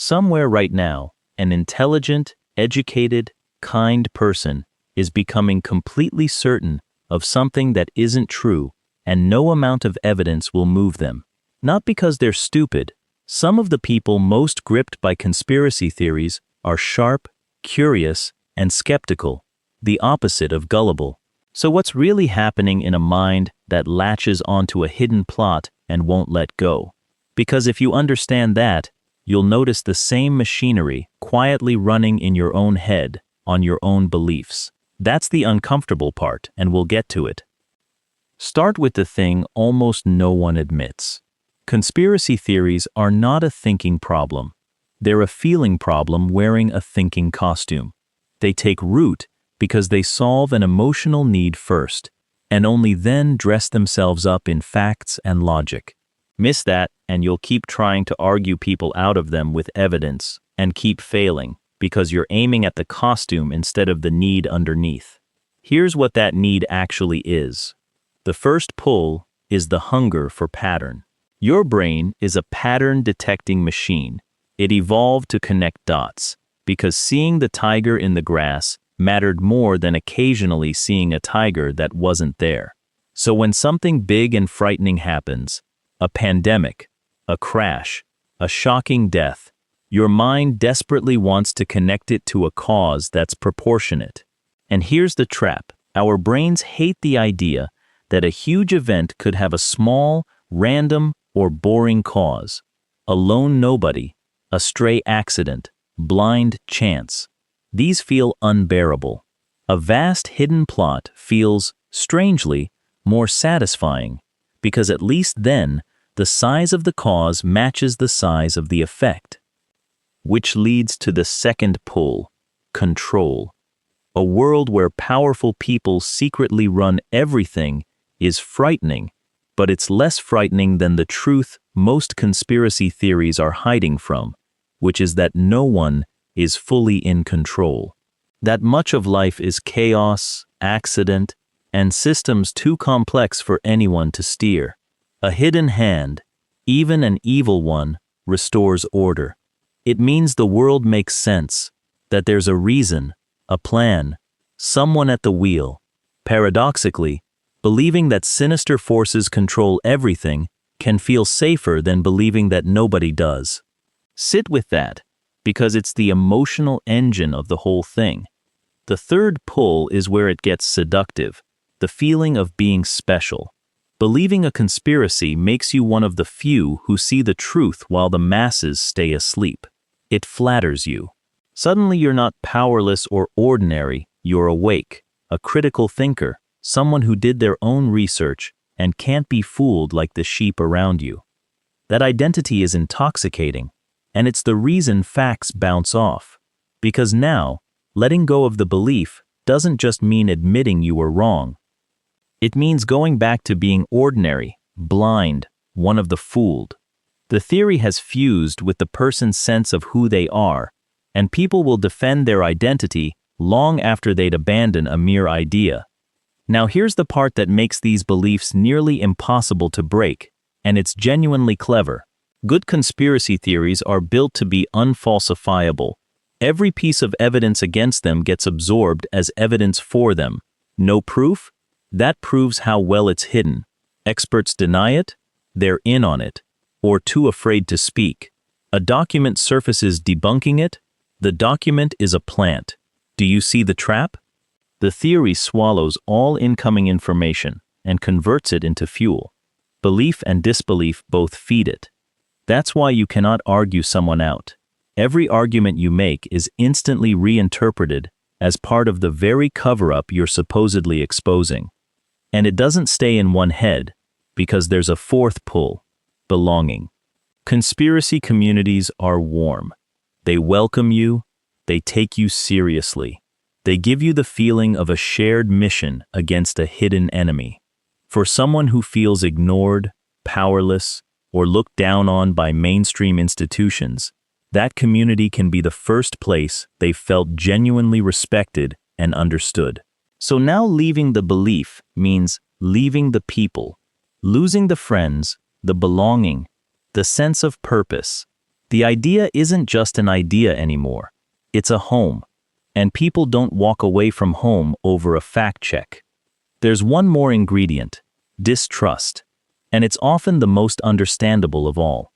Somewhere right now, an intelligent, educated, kind person is becoming completely certain of something that isn't true, and no amount of evidence will move them. Not because they're stupid. Some of the people most gripped by conspiracy theories are sharp, curious, and skeptical, the opposite of gullible. So what's really happening in a mind that latches onto a hidden plot and won't let go? Because if you understand that, you'll notice the same machinery quietly running in your own head, on your own beliefs. That's the uncomfortable part, and we'll get to it. Start with the thing almost no one admits. Conspiracy theories are not a thinking problem. They're a feeling problem wearing a thinking costume. They take root because they solve an emotional need first, and only then dress themselves up in facts and logic. Miss that, and you'll keep trying to argue people out of them with evidence, and keep failing, because you're aiming at the costume instead of the need underneath. Here's what that need actually is. The first pull is the hunger for pattern. Your brain is a pattern-detecting machine. It evolved to connect dots, because seeing the tiger in the grass mattered more than occasionally seeing a tiger that wasn't there. So when something big and frightening happens, a pandemic, a crash, a shocking death, your mind desperately wants to connect it to a cause that's proportionate. And here's the trap. Our brains hate the idea that a huge event could have a small, random, or boring cause. A lone nobody, a stray accident, blind chance. These feel unbearable. A vast hidden plot feels, strangely, more satisfying, because at least then, the size of the cause matches the size of the effect. Which leads to the second pull, control. A world where powerful people secretly run everything is frightening, but it's less frightening than the truth most conspiracy theories are hiding from, which is that no one is fully in control. That much of life is chaos, accident, and systems too complex for anyone to steer. A hidden hand, even an evil one, restores order. It means the world makes sense, that there's a reason, a plan, someone at the wheel. Paradoxically, believing that sinister forces control everything can feel safer than believing that nobody does. Sit with that, because it's the emotional engine of the whole thing. The third pull is where it gets seductive, the feeling of being special. Believing a conspiracy makes you one of the few who see the truth while the masses stay asleep. It flatters you. Suddenly you're not powerless or ordinary, you're awake, a critical thinker, someone who did their own research and can't be fooled like the sheep around you. That identity is intoxicating, and it's the reason facts bounce off. Because now, letting go of the belief doesn't just mean admitting you were wrong. It means going back to being ordinary, blind, one of the fooled. The theory has fused with the person's sense of who they are, and people will defend their identity long after they'd abandon a mere idea. Now here's the part that makes these beliefs nearly impossible to break, and it's genuinely clever. Good conspiracy theories are built to be unfalsifiable. Every piece of evidence against them gets absorbed as evidence for them. No proof? That proves how well it's hidden. Experts deny it? They're in on it. Or too afraid to speak. A document surfaces debunking it? The document is a plant. Do you see the trap? The theory swallows all incoming information and converts it into fuel. Belief and disbelief both feed it. That's why you cannot argue someone out. Every argument you make is instantly reinterpreted as part of the very cover-up you're supposedly exposing. And it doesn't stay in one head, because there's a fourth pull, belonging. Conspiracy communities are warm. They welcome you, they take you seriously. They give you the feeling of a shared mission against a hidden enemy. For someone who feels ignored, powerless, or looked down on by mainstream institutions, that community can be the first place they felt genuinely respected and understood. So now leaving the belief means leaving the people, losing the friends, the belonging, the sense of purpose. The idea isn't just an idea anymore. It's a home. And people don't walk away from home over a fact check. There's one more ingredient: distrust. And it's often the most understandable of all.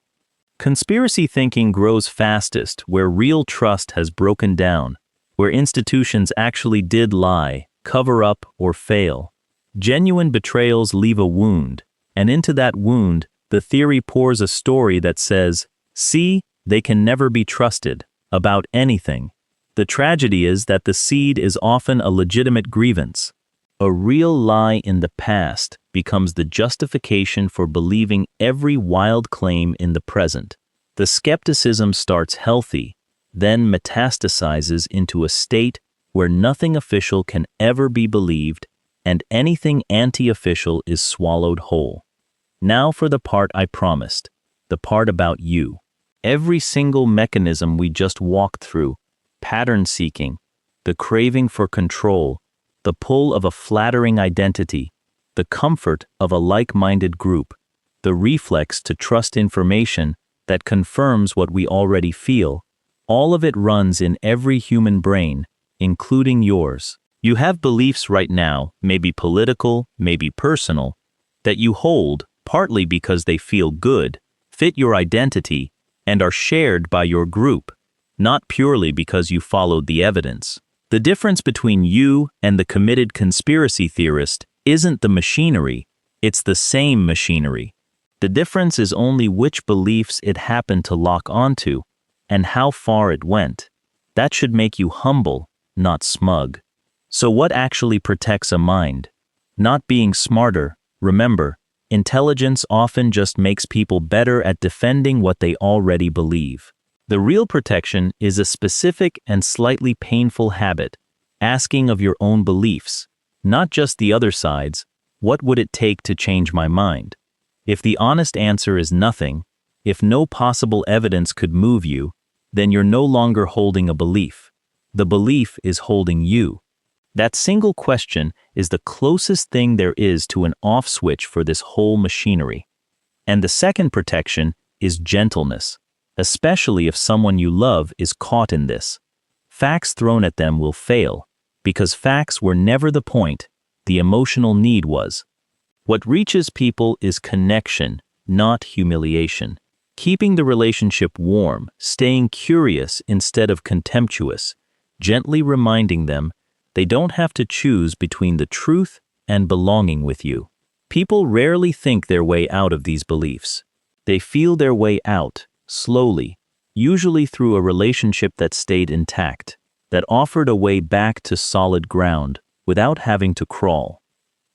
Conspiracy thinking grows fastest where real trust has broken down, where institutions actually did lie, cover up, or fail. Genuine betrayals leave a wound, and into that wound, the theory pours a story that says, "See, they can never be trusted," about anything. The tragedy is that the seed is often a legitimate grievance. A real lie in the past becomes the justification for believing every wild claim in the present. The skepticism starts healthy, then metastasizes into a state where nothing official can ever be believed and anything anti-official is swallowed whole. Now for the part I promised, the part about you. Every single mechanism we just walked through, pattern seeking, the craving for control, the pull of a flattering identity, the comfort of a like-minded group, the reflex to trust information that confirms what we already feel, all of it runs in every human brain, including yours. You have beliefs right now, maybe political, maybe personal, that you hold partly because they feel good, fit your identity, and are shared by your group, not purely because you followed the evidence. The difference between you and the committed conspiracy theorist isn't the machinery, it's the same machinery. The difference is only which beliefs it happened to lock onto, and how far it went. That should make you humble, not smug. So what actually protects a mind? Not being smarter. Remember, intelligence often just makes people better at defending what they already believe. The real protection is a specific and slightly painful habit, asking of your own beliefs, not just the other side's, what would it take to change my mind? If the honest answer is nothing, if no possible evidence could move you, then you're no longer holding a belief. The belief is holding you. That single question is the closest thing there is to an off switch for this whole machinery. And the second protection is gentleness, especially if someone you love is caught in this. Facts thrown at them will fail, because facts were never the point, the emotional need was. What reaches people is connection, not humiliation. Keeping the relationship warm, staying curious instead of contemptuous, gently reminding them they don't have to choose between the truth and belonging with you. People rarely think their way out of these beliefs. They feel their way out, slowly, usually through a relationship that stayed intact, that offered a way back to solid ground without having to crawl.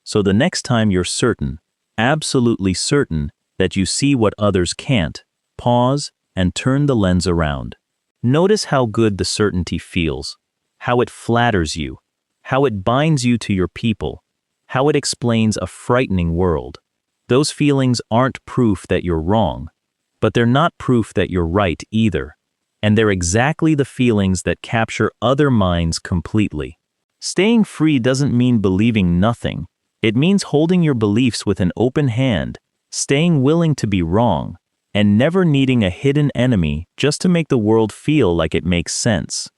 So the next time you're certain, absolutely certain, that you see what others can't, pause and turn the lens around. Notice how good the certainty feels, how it flatters you, how it binds you to your people, how it explains a frightening world. Those feelings aren't proof that you're wrong, but they're not proof that you're right either. And they're exactly the feelings that capture other minds completely. Staying free doesn't mean believing nothing. It means holding your beliefs with an open hand, staying willing to be wrong, and never needing a hidden enemy just to make the world feel like it makes sense.